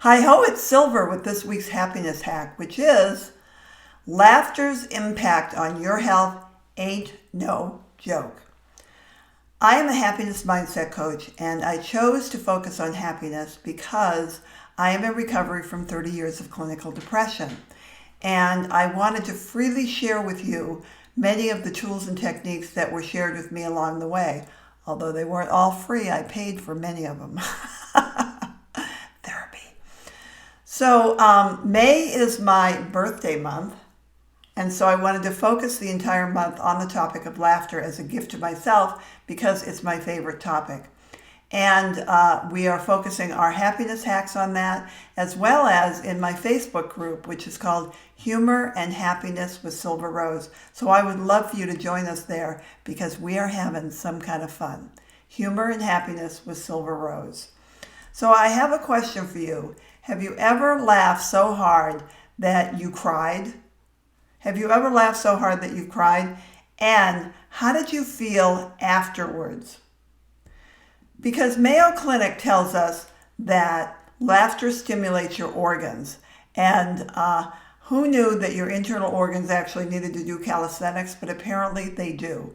Hi ho, it's Silver with this week's happiness hack, which is laughter's impact on your health ain't no joke. I am a happiness mindset coach, and I chose to focus on happiness because I am in recovery from 30 years of clinical depression. And I wanted to freely share with you many of the tools and techniques that were shared with me along the way. Although they weren't all free, I paid for many of them. Therapy. So May is my birthday month, and so I wanted to focus the entire month on the topic of laughter as a gift to myself because it's my favorite topic. And we are focusing our happiness hacks on that, as well as in my Facebook group, which is called Humor and Happiness with Silver Rose. So I would love for you to join us there because we are having some kind of fun. Humor and Happiness with Silver Rose. So I have a question for you. Have you ever laughed so hard that you cried? Have you ever laughed so hard that you cried? And how did you feel afterwards? Because Mayo Clinic tells us that laughter stimulates your organs. And who knew that your internal organs actually needed to do calisthenics? But apparently they do.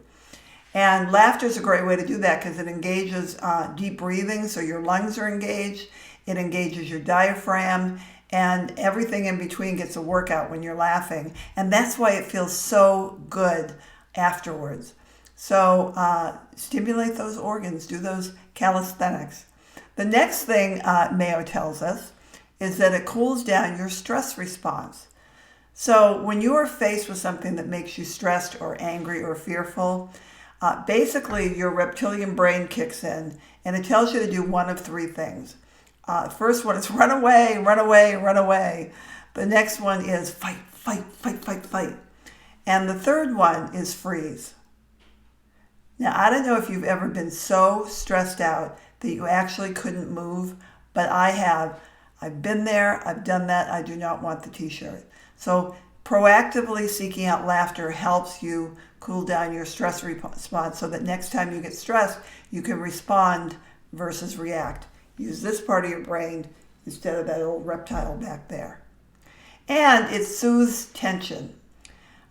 And laughter is a great way to do that because it engages deep breathing, so your lungs are engaged. It engages your diaphragm, and everything in between gets a workout when you're laughing. And that's why it feels so good afterwards. So stimulate those organs, do those calisthenics. The next thing Mayo tells us is that it cools down your stress response. So when you are faced with something that makes you stressed or angry or fearful, basically your reptilian brain kicks in and it tells you to do one of three things. First one is run away, run away, run away. The next one is fight, fight, fight, fight, fight. And the third one is freeze. Now, I don't know if you've ever been so stressed out that you actually couldn't move, but I have. I've been there, I've done that, I do not want the t-shirt. So proactively seeking out laughter helps you cool down your stress response so that next time you get stressed, you can respond versus react. Use this part of your brain instead of that old reptile back there. And it soothes tension.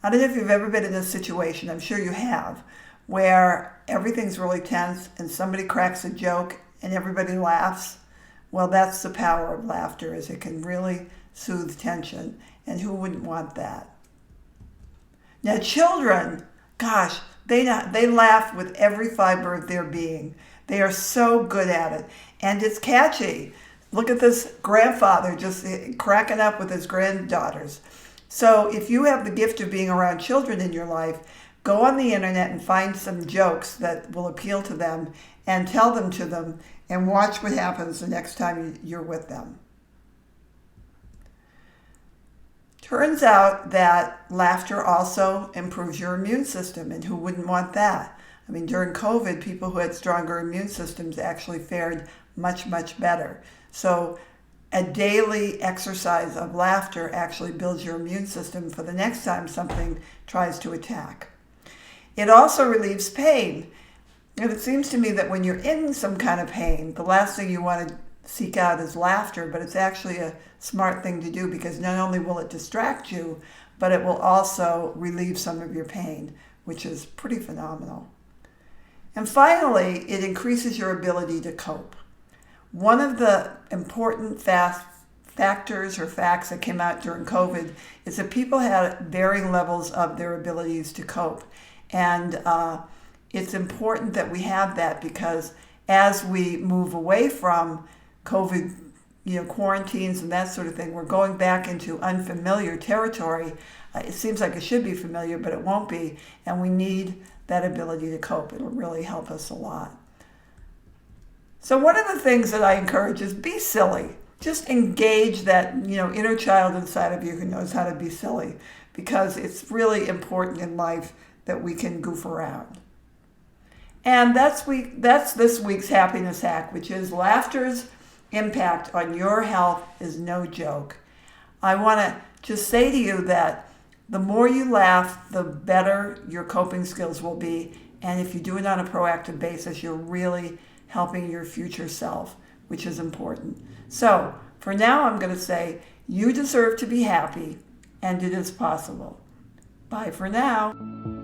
I don't know if you've ever been in a situation, I'm sure you have, where everything's really tense and somebody cracks a joke and everybody laughs. Well, that's the power of laughter, is it can really soothe tension. And who wouldn't want that? Now, children, gosh, they laugh with every fiber of their being. They are so good at it. And it's catchy. Look at this grandfather just cracking up with his granddaughters. So if you have the gift of being around children in your life, go on the internet and find some jokes that will appeal to them and tell them to them and watch what happens the next time you're with them. Turns out that laughter also improves your immune system, and who wouldn't want that? I mean, during COVID, people who had stronger immune systems actually fared much, much better. So a daily exercise of laughter actually builds your immune system for the next time something tries to attack. It also relieves pain. And it seems to me that when you're in some kind of pain, the last thing you want to seek out is laughter, but it's actually a smart thing to do because not only will it distract you, but it will also relieve some of your pain, which is pretty phenomenal. And finally, it increases your ability to cope. One of the important factors or facts that came out during COVID is that people had varying levels of their abilities to cope. And it's important that we have that because as we move away from COVID, quarantines and that sort of thing, we're going back into unfamiliar territory. It seems like it should be familiar, but it won't be. And we need that ability to cope. It'll really help us a lot. So one of the things that I encourage is be silly. Just engage that, inner child inside of you who knows how to be silly, because it's really important in life that we can goof around. And that's this week's happiness hack, which is laughter's impact on your health is no joke. I want to just say to you that the more you laugh, the better your coping skills will be. And if you do it on a proactive basis, you're really helping your future self, which is important. So For now, I'm going to say, you deserve to be happy, and it is possible. Bye for now.